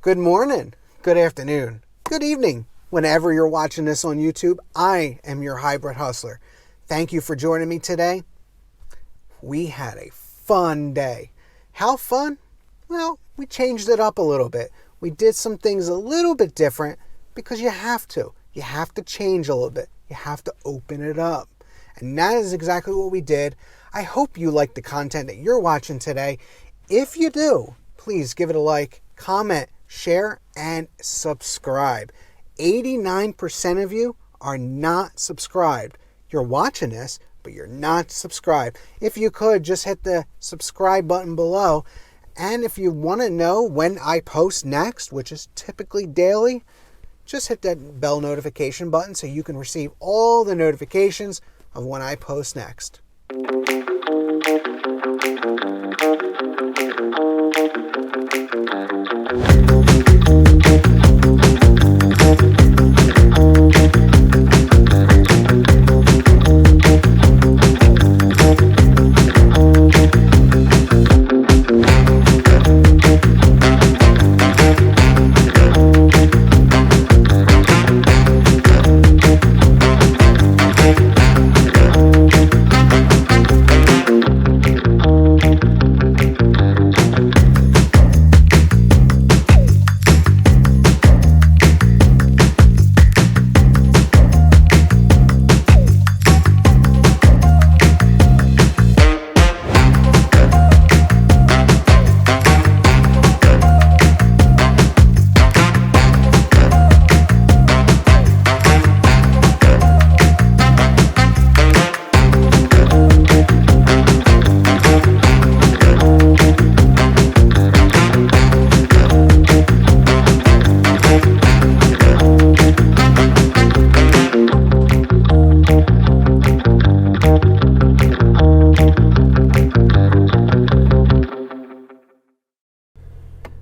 Good morning, good afternoon, good evening. Whenever you're watching this on YouTube, I am your hybrid hustler. Thank you for joining me today. We had a fun day. How fun? Well, we changed it up a little bit. We did some things a little bit different because you have to. You have to change a little bit. You have to open it up. And that is exactly what we did. I hope you like the content that you're watching today. If you do, please give it a like, comment, share, and subscribe. 89% of you are not subscribed. You're watching this, but you're not subscribed. If you could, just hit the subscribe button below. And if you want to know when I post next, which is typically daily, just hit that bell notification button so you can receive all the notifications of when I post next.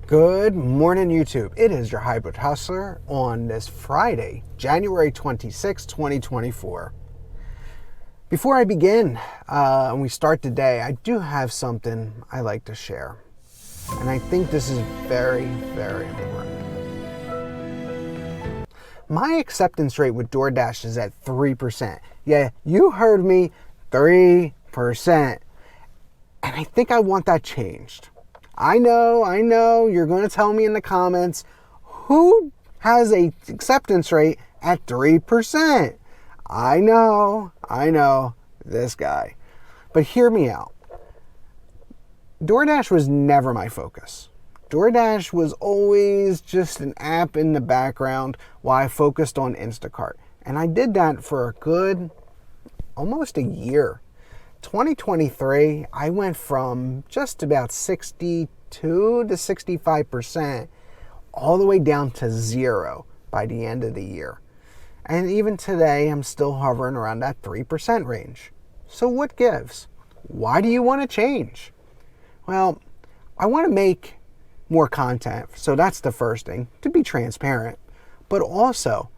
Good morning, YouTube. It is your hybrid hustler on this Friday, January 26, 2024. Before I begin and we start the day, I do have something I like to share. And I think this is very, very important. My acceptance rate with DoorDash is at 3%. Yeah, you heard me, 3%. And I think I want that changed. I know, you're going to tell me in the comments, who has a acceptance rate at 3%? I know, this guy. But hear me out. DoorDash was never my focus. DoorDash was always just an app in the background while I focused on Instacart. And I did that for a good, almost a year. 2023, I went from just about 62 to 65% all the way down to 0 by the end of the year. And even today, I'm still hovering around that 3% range. So what gives? Why do you want to change? Well, I want to make more content. So that's the first thing, to be transparent. But also,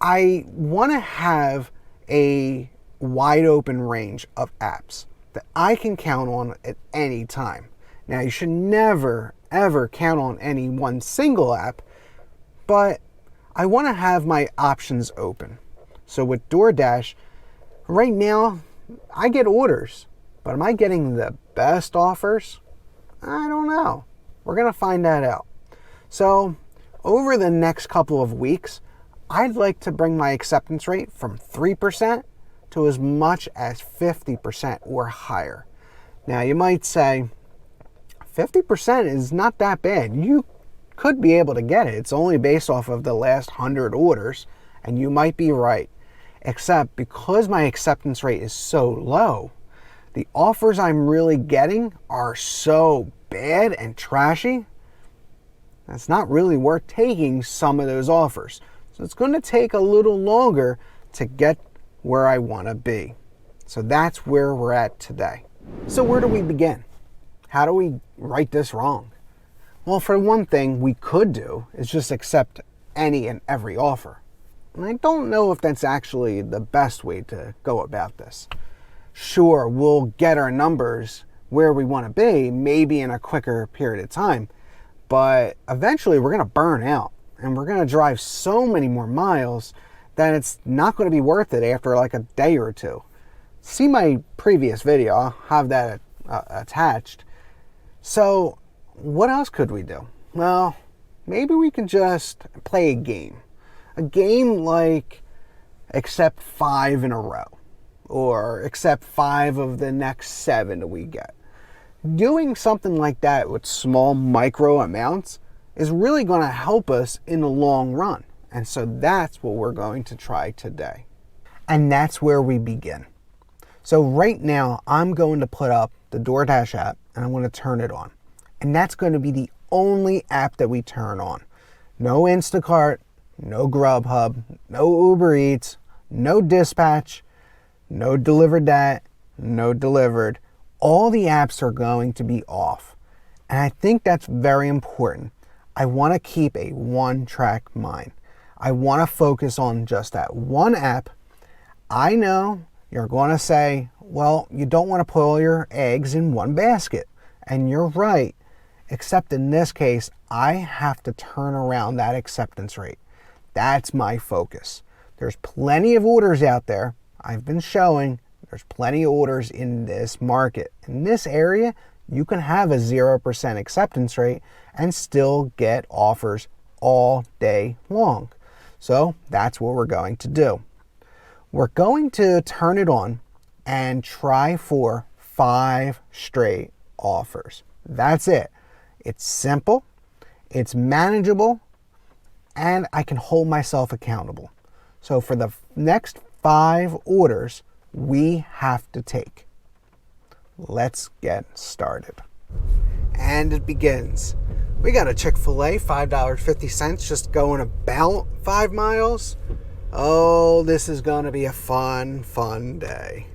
I want to have a wide open range of apps that I can count on at any time. Now, you should never, ever count on any one single app, but I want to have my options open. So with DoorDash, right now, I get orders, but am I getting the best offers? I don't know. We're going to find that out. So over the next couple of weeks, I'd like to bring my acceptance rate from 3% to as much as 50% or higher. Now, you might say, 50% is not that bad. You could be able to get it. It's only based off of the last 100 orders, and you might be right. Except because my acceptance rate is so low, the offers I'm really getting are so bad and trashy, that's not really worth taking some of those offers. So it's going to take a little longer to get where I want to be. So that's where we're at today. So where do we begin? How do we right this wrong? Well, for one thing we could do is just accept any and every offer. And I don't know if that's actually the best way to go about this. Sure, we'll get our numbers where we want to be, maybe in a quicker period of time. but eventually we're going to burn out and we're going to drive so many more miles that it's not going to be worth it after like a day or two. See my previous video, I'll have that attached. So what else could we do? Well, maybe we can just play a game. A game like accept 5 in a row, or accept 5 of the next 7 that we get. Doing something like that with small micro amounts is really going to help us in the long run. And so that's what we're going to try today. And that's where we begin. So right now I'm going to put up the DoorDash app and I'm going to turn it on. And that's going to be the only app that we turn on. No Instacart, no Grubhub, no Uber Eats, no Dispatch, no Delivered That, no Delivered. All the apps are going to be off. And I think that's very important. I want to keep a one-track mind. I want to focus on just that one app. I know you're going to say, well, you don't want to put all your eggs in one basket. And you're right. Except in this case, I have to turn around that acceptance rate. That's my focus. There's plenty of orders out there. I've been showing there's plenty of orders in this market. In this area, you can have a 0% acceptance rate and still get offers all day long. So that's what we're going to do. We're going to turn it on and try for 5 straight offers. That's it. It's simple, it's manageable, and I can hold myself accountable. So for the next 5 orders, we have to take. Let's get started. And it begins. We got a Chick-fil-A, $5.50, just going about 5 miles. Oh, this is going to be a fun day.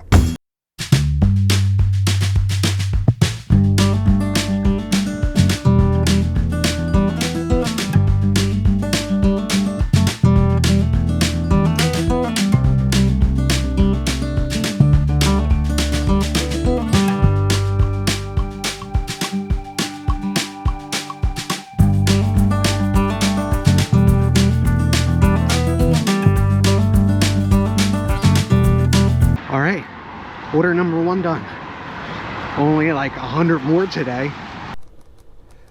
Order number 1 done. Only like 100 more today.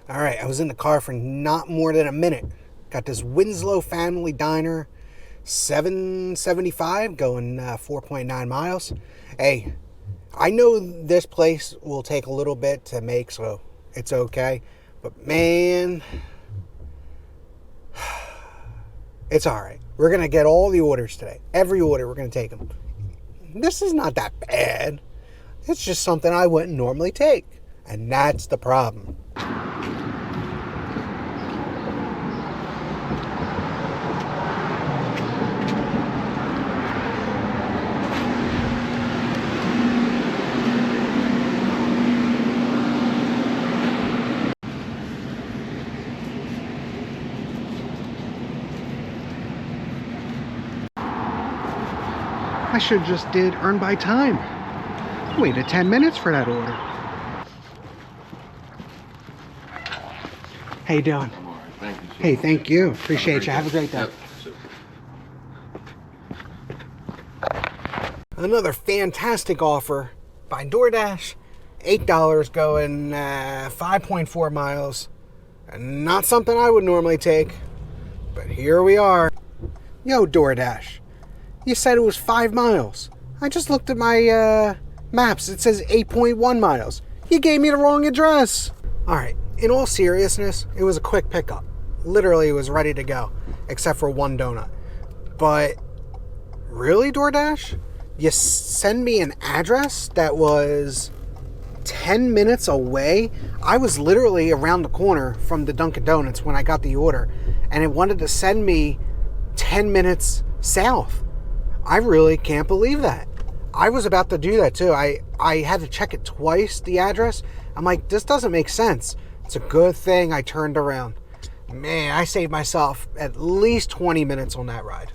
All right, I was in the car for not more than a minute. Got this Winslow Family Diner, $7.75, going 4.9 miles. Hey, I know this place will take a little bit to make, so it's okay. But man, it's all right. We're going to get all the orders today. Every order, we're going to take them. This is not that bad. It's just something I wouldn't normally take. And that's the problem. I should have just did earn by time. Waited 10 minutes for that order. How you doing? I'm all right. Thank you. Hey, thank you. Appreciate you. Have a great day. Yep. Another fantastic offer by DoorDash. $8 going 5.4 miles. Not something I would normally take, but here we are. Yo, DoorDash. You said it was 5 miles. I just looked at my maps. It says 8.1 miles. You gave me the wrong address. All right. In all seriousness, it was a quick pickup. Literally, it was ready to go, except for 1 donut. But really, DoorDash? You send me an address that was 10 minutes away? I was literally around the corner from the Dunkin' Donuts when I got the order, and it wanted to send me 10 minutes south. I really can't believe that. I was about to do that too. I had to check it twice, the address. I'm like, this doesn't make sense. It's a good thing I turned around. Man, I saved myself at least 20 minutes on that ride.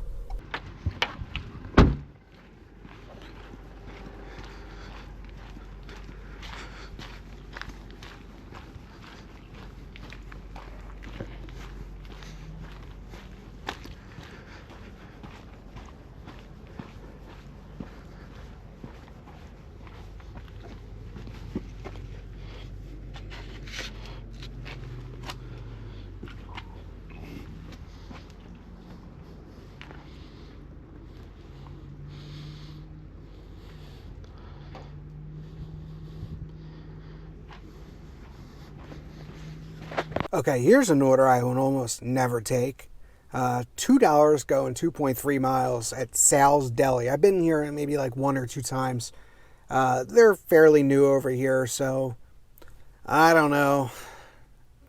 Okay, here's an order I would almost never take. $2 going 2.3 miles at Sal's Deli. I've been here maybe like 1 or 2 times. They're fairly new over here, so I don't know.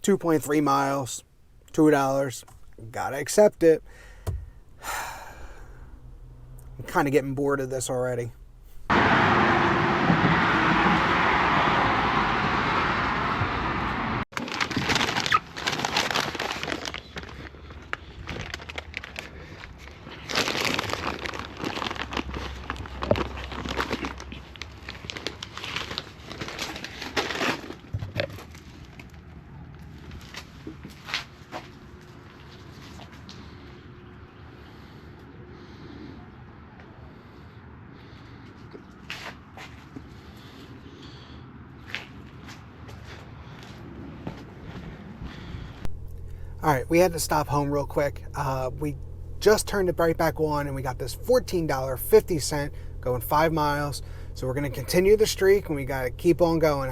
2.3 miles, $2. Gotta accept it. I'm kind of getting bored of this already. All right, we had to stop home real quick. We just turned it right back on, and we got this $14.50 going 5 miles. So we're going to continue the streak, and we got to keep on going.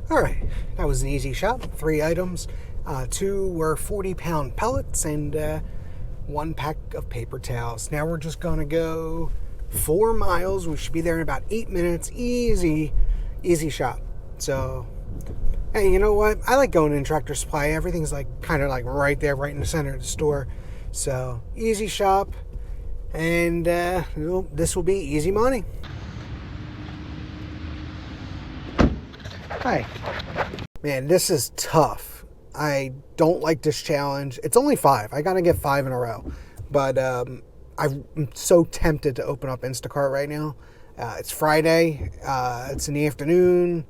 All right, that was an easy shop. 3 items. 2 were 40-pound pellets and 1 pack of paper towels. Now we're just going to go 4 miles. We should be there in about 8 minutes. Easy shop. So, hey, you know what? I like going in Tractor Supply. Everything's like kind of like right there, right in the center of the store. So, easy shop. And this will be easy money. Hi. Man, this is tough. I don't like this challenge. It's only 5. I got to get 5 in a row. But I'm so tempted to open up Instacart right now. It's Friday. It's in the afternoon.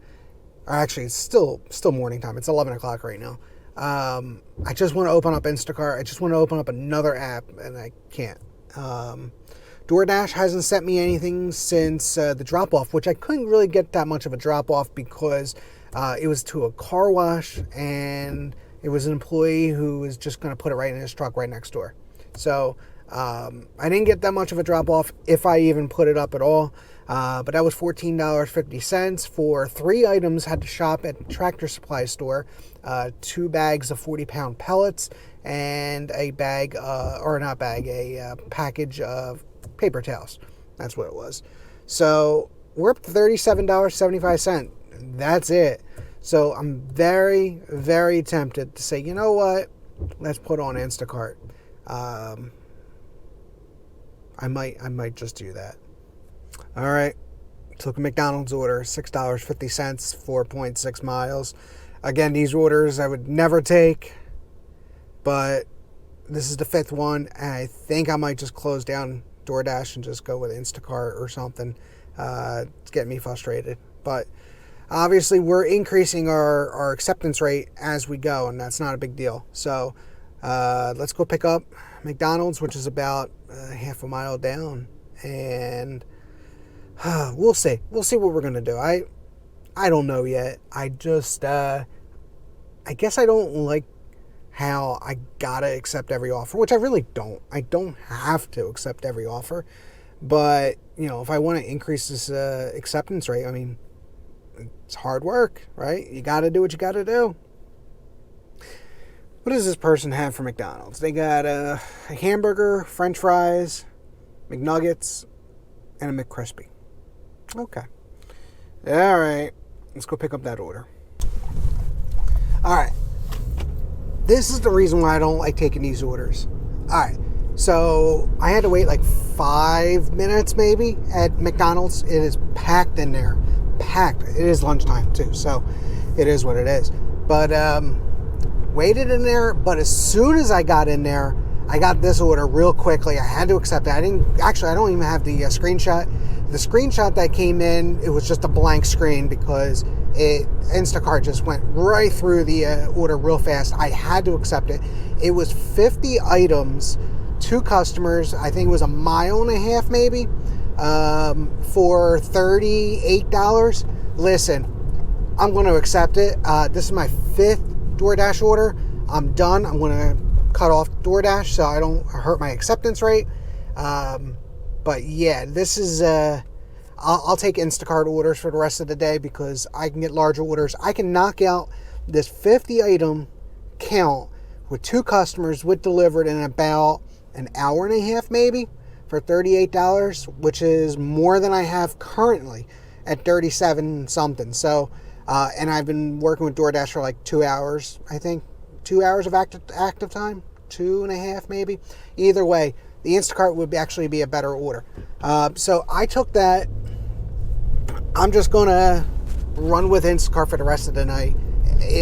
Or actually, it's still morning time. It's 11 o'clock right now. I just want to open up Instacart. I just want to open up another app, and I can't. DoorDash hasn't sent me anything since the drop-off, which I couldn't really get that much of a drop-off because it was to a car wash, and it was an employee who was just going to put it right in his truck right next door. So I didn't get that much of a drop-off, if I even put it up at all. But that was $14.50 for 3 items. Had to shop at Tractor Supply store. 2 bags of 40-pound pellets and a bag, a package of paper towels. That's what it was. So we're up to $37.75. That's it. So I'm very, very tempted to say, you know what? Let's put on Instacart. I might just do that. All right. Took a McDonald's order, $6.50, 4.6 miles. Again, these orders I would never take, but this is the 5th one, and I think I might just close down DoorDash and just go with Instacart or something. It's getting me frustrated. But obviously, we're increasing our acceptance rate as we go, and that's not a big deal. So let's go pick up McDonald's, which is about half a mile down, and we'll see. We'll see what we're going to do. I don't know yet. I just, I guess I don't like how I gotta accept every offer, which I really don't. I don't have to accept every offer. But, you know, if I want to increase this acceptance rate, I mean, it's hard work, right? You got to do what you got to do. What does this person have for McDonald's? They got a hamburger, French fries, McNuggets, and a McCrispy. Okay. All right. Let's go pick up that order. All right. This is the reason why I don't like taking these orders. All right. So I had to wait like 5 minutes maybe at McDonald's. It is packed in there. Packed. It is lunchtime too, so it is what it is. But waited in there, but as soon as I got in there, I got this order real quickly. I had to accept it. I don't even have the screenshot. The screenshot that came in, it was just a blank screen because Instacart just went right through the order real fast. I had to accept it. It was 50 items, 2 customers. I think it was a mile and a half maybe, for $38. Listen, I'm going to accept it. This is my 5th DoorDash order. I'm done. I'm going to cut off DoorDash so I don't hurt my acceptance rate. But yeah, this is I'll take Instacart orders for the rest of the day because I can get larger orders. I can knock out this 50 item count with 2 customers with delivered in about an hour and a half maybe for $38, which is more than I have currently at 37 something. So, and I've been working with DoorDash for like 2 hours, I think. 2 hours of active time, 2.5 maybe. Either way, the Instacart would actually be a better order. So I took that. I'm just going to run with Instacart for the rest of the night.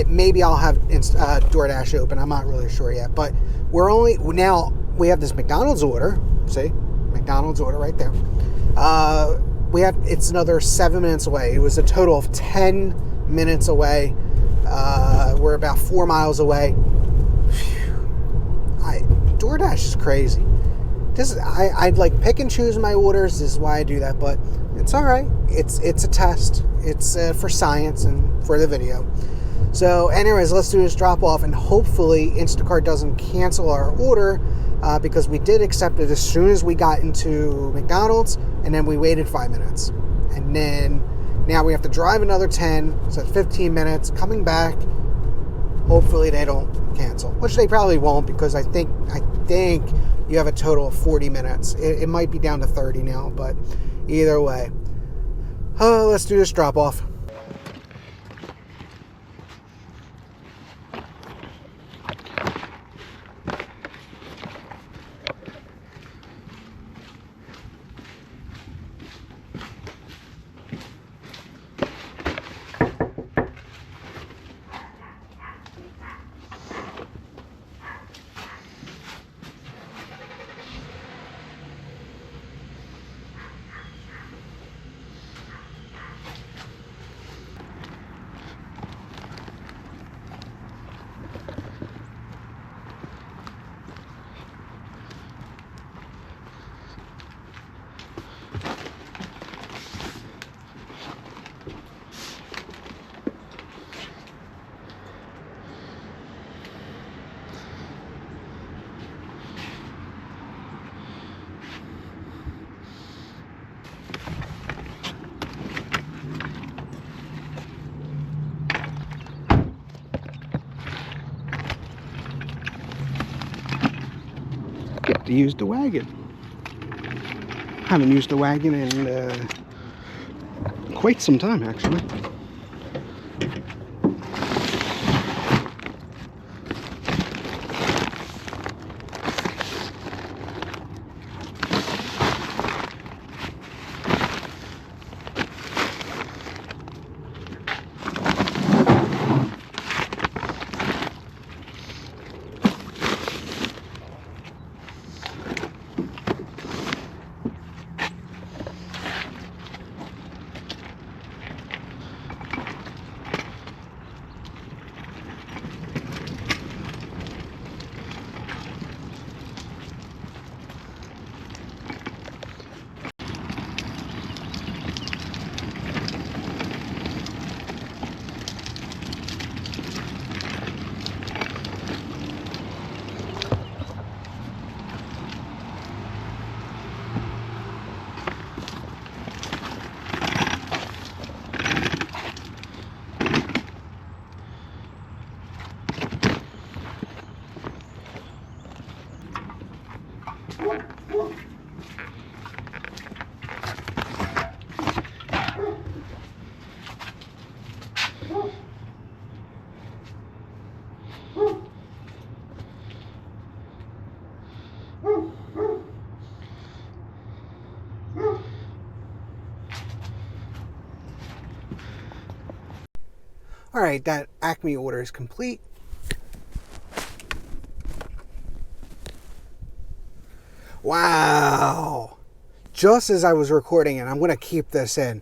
Maybe I'll have DoorDash open. I'm not really sure yet. But now we have this McDonald's order. See? McDonald's order right there. It's another 7 minutes away. It was a total of 10 minutes away. We're about 4 miles away. DoorDash is crazy. I'd like pick and choose my orders. This is why I do that, but it's all right. It's a test. It's for science and for the video. So anyways, let's do this drop off, and hopefully Instacart doesn't cancel our order because we did accept it as soon as we got into McDonald's, and then we waited 5 minutes. And then now we have to drive another 10, so 15 minutes, coming back. Hopefully they don't cancel, which they probably won't because I think you have a total of 40 minutes. It might be down to 30 now, but either way. Let's do this drop off. Get to use the wagon. Haven't used the wagon in quite some time, actually. All right, that Acme order is complete. Wow. Just as I was recording it, I'm going to keep this in.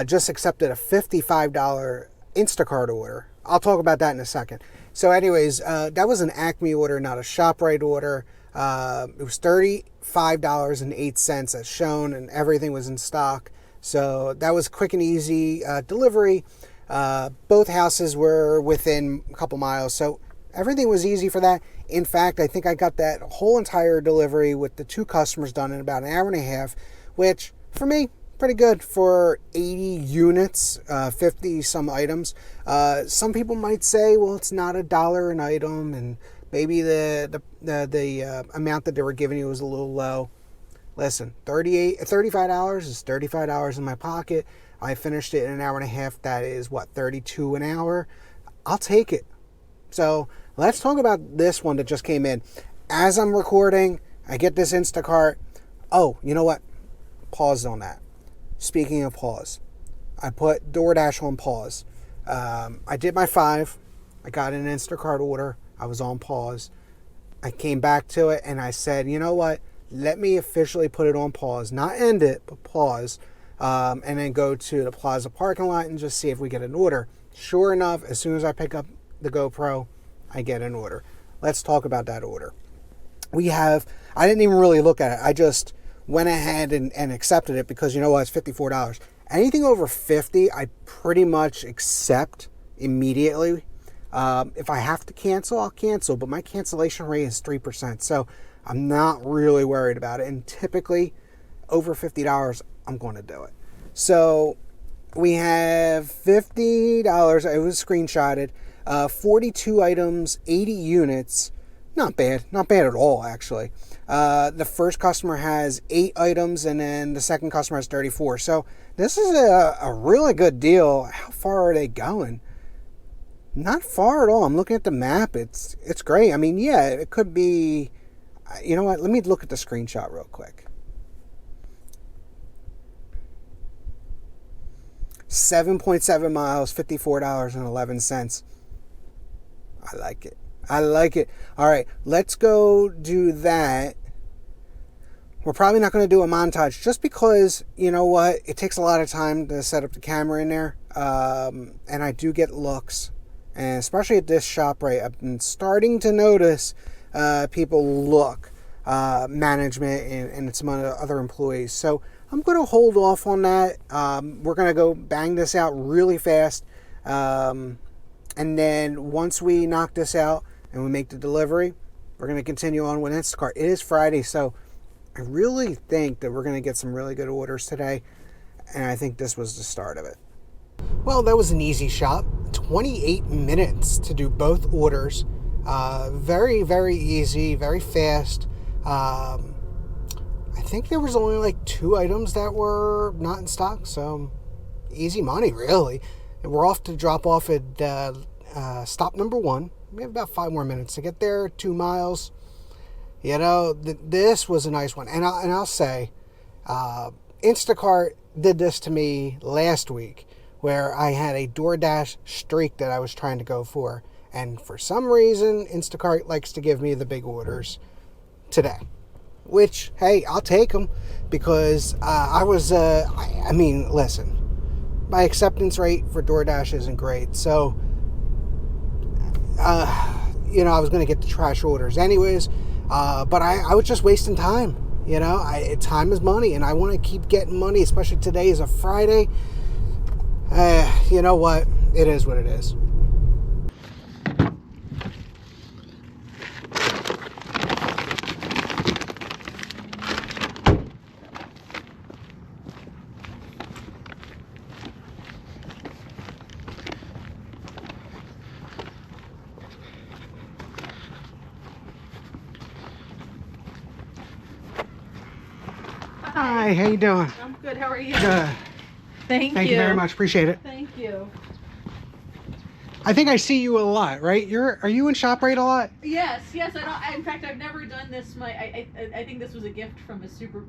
Just accepted a $55 Instacart order. I'll talk about that in a second. So anyways, that was an Acme order, not a ShopRite order. It was $35.08 as shown, and everything was in stock. So that was quick and easy delivery. Both houses were within a couple miles, so everything was easy for that. In fact, I think I got that whole entire delivery with the 2 customers done in about an hour and a half, which for me, pretty good for 80 units, 50 some items. Some people might say, well, it's not $1 an item, and maybe the amount that they were giving you was a little low. Listen, $35 is $35 in my pocket. I finished it in an hour and a half. That is what, $32 an hour? I'll take it. So let's talk about this one that just came in. As I'm recording, I get this Instacart. Oh, you know what? Pause on that. Speaking of pause, I put DoorDash on pause. I did my 5. I got an Instacart order. I was on pause. I came back to it and I said, you know what? Let me officially put it on pause. Not end it, but pause. And then go to the Plaza parking lot and just see if we get an order. Sure enough, as soon as I pick up the GoPro, I get an order. Let's talk about that order. I didn't even really look at it. I just went ahead and accepted it because, you know what, it's $54. Anything over $50, I pretty much accept immediately. If I have to cancel, I'll cancel, but my cancellation rate is 3%, so I'm not really worried about it. And typically, over $50, I'm going to do it. So we have $50. It was screenshotted. 42 items, 80 units. Not bad. Not bad at all, actually. The first customer has 8 items, and then the second customer has 34. So this is a really good deal. How far are they going? Not far at all. I'm looking at the map. It's great. I mean, yeah, it could be... You know what? Let me look at the screenshot real quick. 7.7 miles, $54.11. I like it. I like it. All right, let's go do that. We're probably not going to do a montage just because, you know what, it takes a lot of time to set up the camera in there. And I do get looks. And especially at this shop, right, I've been starting to notice people look, management and some other employees. So I'm going to hold off on that. We're going to go bang this out really fast. And then once we knock this out and we make the delivery, we're going to continue on with Instacart. It is Friday, so I really think that we're going to get some really good orders today. And I think this was the start of it. Well, that was an easy shop. 28 minutes to do both orders. Very, very easy, very fast. I think there was only like 2 items that were not in stock, so easy money, really. And we're off to drop off at stop number 1. We have about 5 more minutes to get there, 2 miles. You know, this was a nice one. And I'll say, Instacart did this to me last week, where I had a DoorDash streak that I was trying to go for. And for some reason, Instacart likes to give me the big orders today. Which, hey, I'll take them because I mean, listen, my acceptance rate for DoorDash isn't great. So, you know, I was going to get the trash orders anyways. But I was just wasting time. You know, time is money, and I want to keep getting money, especially today is a Friday. You know what? It is what it is. Hi, how you doing? I'm good. How are you? Good. Thank you very much. Appreciate it. Thank you. I think I see you a lot, right? Are you in ShopRite a lot? Yes. In fact, I've never done this. I think this was a gift from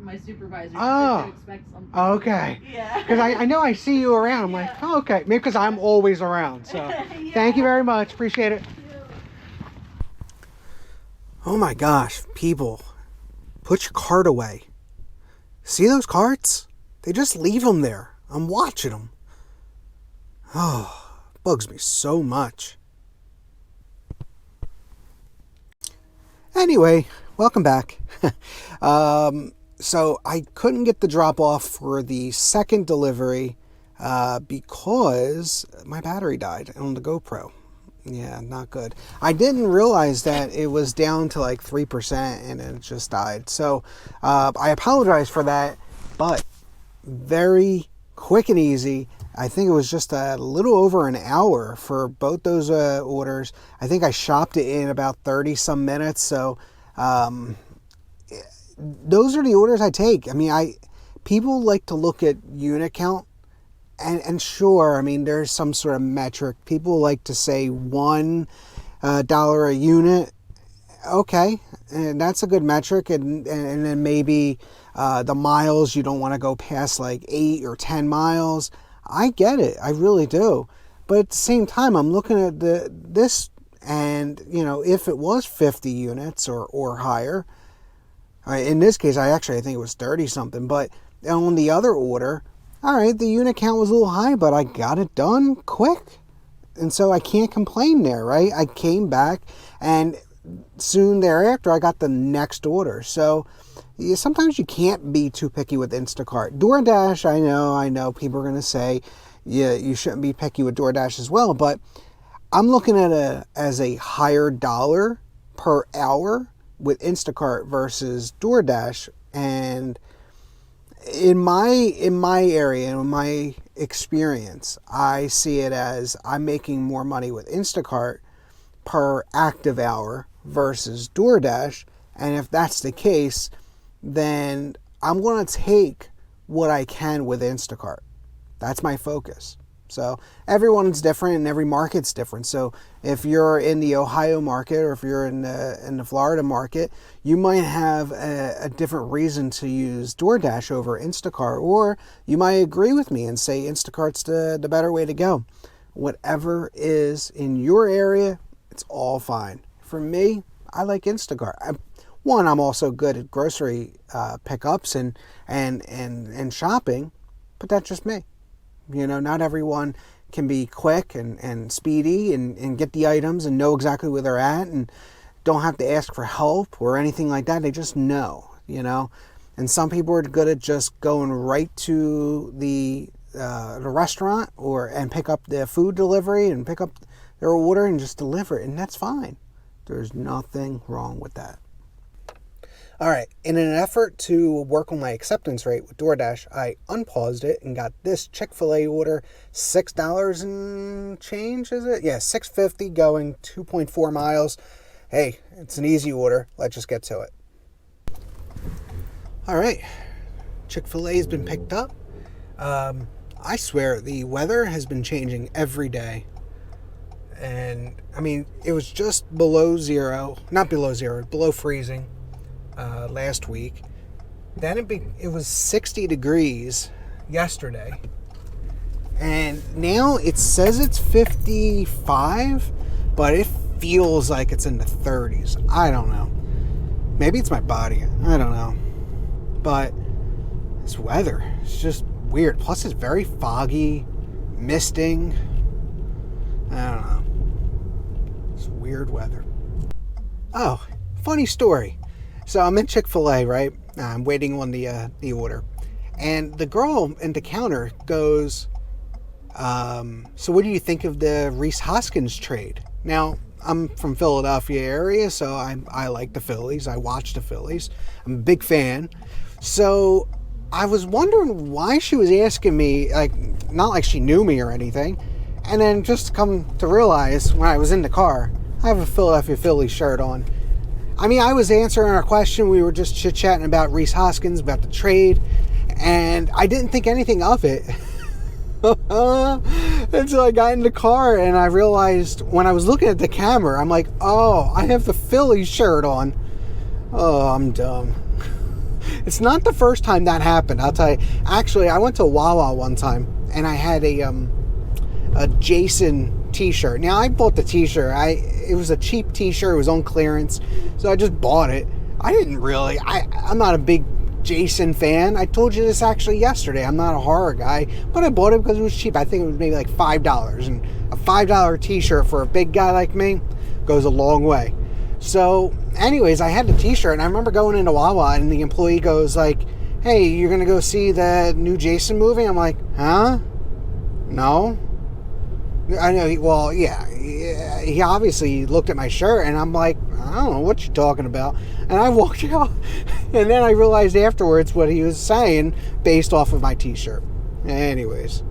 my supervisor. Oh. To expect something. Okay. Yeah. Because I know I see you around. I'm Yeah. like, oh, okay. Maybe because I'm always around. So Yeah. Thank you very much. Appreciate it. Oh my gosh, people, put your cart away. See those carts? They just leave them there. I'm watching them. Oh, bugs me so much. Anyway, welcome back. So I couldn't get the drop off for the second delivery because my battery died on the GoPro. Yeah, not good. I didn't realize that it was down to like 3% and it just died. So I apologize for that, but very quick and easy. I think it was just a little over an hour for both those orders. I think I shopped it in about 30 some minutes. So those are the orders I take. I mean, people like to look at unit count, and sure, I mean, there's some sort of metric. People like to say $1 a unit. Okay, and that's a good metric, and then maybe the miles, you don't want to go past like 8 or 10 miles. I get it, I really do. But at the same time, I'm looking at this, and if it was 50 units or higher, in this case, I think it was 30 something. But on the other order, all right, the unit count was a little high, but I got it done quick, and so I can't complain there, right? I came back, and soon thereafter, I got the next order. So sometimes you can't be too picky with Instacart. DoorDash, I know people are going to say, yeah, you shouldn't be picky with DoorDash as well, but I'm looking at it as a higher dollar per hour with Instacart versus DoorDash. And in my area, in my experience, I see it as I'm making more money with Instacart per active hour versus DoorDash. And if that's the case, then I'm going to take what I can with Instacart. That's my focus. So everyone's different and every market's different. So if you're in the Ohio market or if you're in the Florida market, you might have a different reason to use DoorDash over Instacart, or you might agree with me and say Instacart's the better way to go. Whatever is in your area, it's all fine. For me, I like Instacart. I'm also good at grocery pickups and shopping, but that's just me. Not everyone can be quick and speedy and get the items and know exactly where they're at and don't have to ask for help or anything like that. They just know, And some people are good at just going right to the restaurant and pick up the food delivery and pick up their order and just deliver it, and that's fine. There's nothing wrong with that. All right, in an effort to work on my acceptance rate with DoorDash, I unpaused it and got this Chick-fil-A order, $6 and change, is it? Yeah, $6.50 going 2.4 miles. Hey, it's an easy order. Let's just get to it. All right, Chick-fil-A has been picked up. I swear, the weather has been changing every day. And, I mean, it was just below freezing last week. Then it was 60 degrees yesterday. And now it says it's 55, but it feels like it's in the 30s. I don't know. Maybe it's my body. I don't know. But this weather, it's just weird. Plus, it's very foggy, misting. I don't know. It's weird weather. Oh, funny story. So I'm in Chick-fil-A, right? I'm waiting on the order. And the girl in the counter goes, so what do you think of the Reese Hoskins trade? Now, I'm from Philadelphia area, so I like the Phillies. I watch the Phillies. I'm a big fan. So I was wondering why she was asking me, like, not like she knew me or anything. And then just come to realize when I was in the car, I have a Philadelphia Phillies shirt on. I mean, I was answering her question. We were just chit-chatting about Reese Hoskins, about the trade. And I didn't think anything of it. Until I got in the car and I realized when I was looking at the camera, I'm like, oh, I have the Phillies shirt on. Oh, I'm dumb. It's not the first time that happened, I'll tell you. Actually, I went to Wawa one time and I had a Jason t-shirt. Now, I bought the t-shirt. It was a cheap t-shirt. It was on clearance. So I just bought it. I'm not a big Jason fan. I told you this actually yesterday. I'm not a horror guy, but I bought it because it was cheap. I think it was maybe like $5, and a $5 t-shirt for a big guy like me goes a long way. So anyways, I had the t-shirt, and I remember going into Wawa, and the employee goes like, hey, you're gonna go see the new Jason movie? I'm like, huh? No. I know, he obviously looked at my shirt, and I'm like, I don't know what you're talking about. And I walked out, And then I realized afterwards what he was saying based off of my t-shirt. Anyways.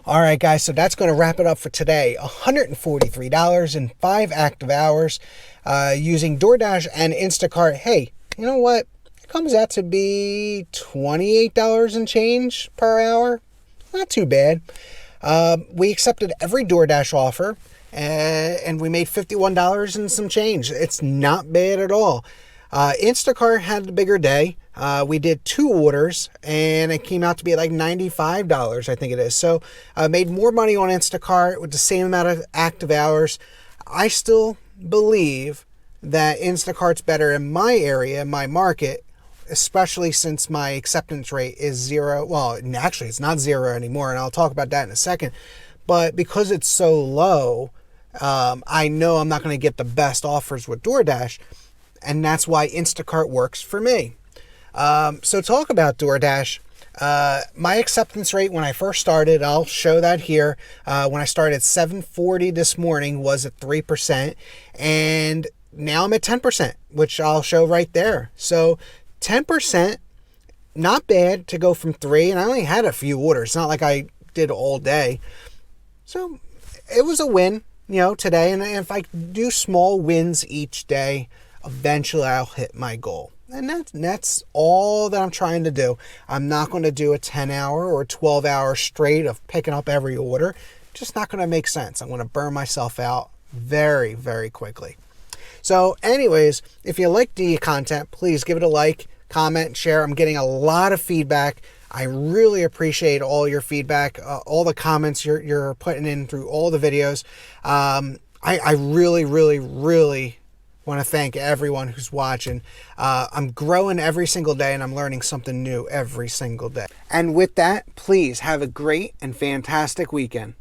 All right, guys, so that's going to wrap it up for today. $143 and 5 active hours using DoorDash and Instacart. Hey, you know what? It comes out to be $28 and change per hour. Not too bad. We accepted every DoorDash offer, and we made $51 and some change. It's not bad at all. Instacart had the bigger day. We did 2 orders and it came out to be like $95, I think it is. So I made more money on Instacart with the same amount of active hours. I still believe that Instacart's better in my area, my market, especially since my acceptance rate is 0. Well, actually it's not 0 anymore, and I'll talk about that in a second. But because it's so low, I know I'm not going to get the best offers with DoorDash, and that's why Instacart works for me. So talk about DoorDash. My acceptance rate when I first started, I'll show that here. When I started at 740 this morning was at 3%, and now I'm at 10%, which I'll show right there. So 10%, not bad to go from 3, and I only had a few orders. It's not like I did all day. So it was a win, today. And if I do small wins each day, eventually I'll hit my goal. And that's all that I'm trying to do. I'm not going to do a 10-hour or 12-hour straight of picking up every order. Just not going to make sense. I'm going to burn myself out very, very quickly. So anyways, if you like the content, please give it a like, comment, and share. I'm getting a lot of feedback. I really appreciate all your feedback, all the comments you're putting in through all the videos. I really, really, really want to thank everyone who's watching. I'm growing every single day, and I'm learning something new every single day. And with that, please have a great and fantastic weekend.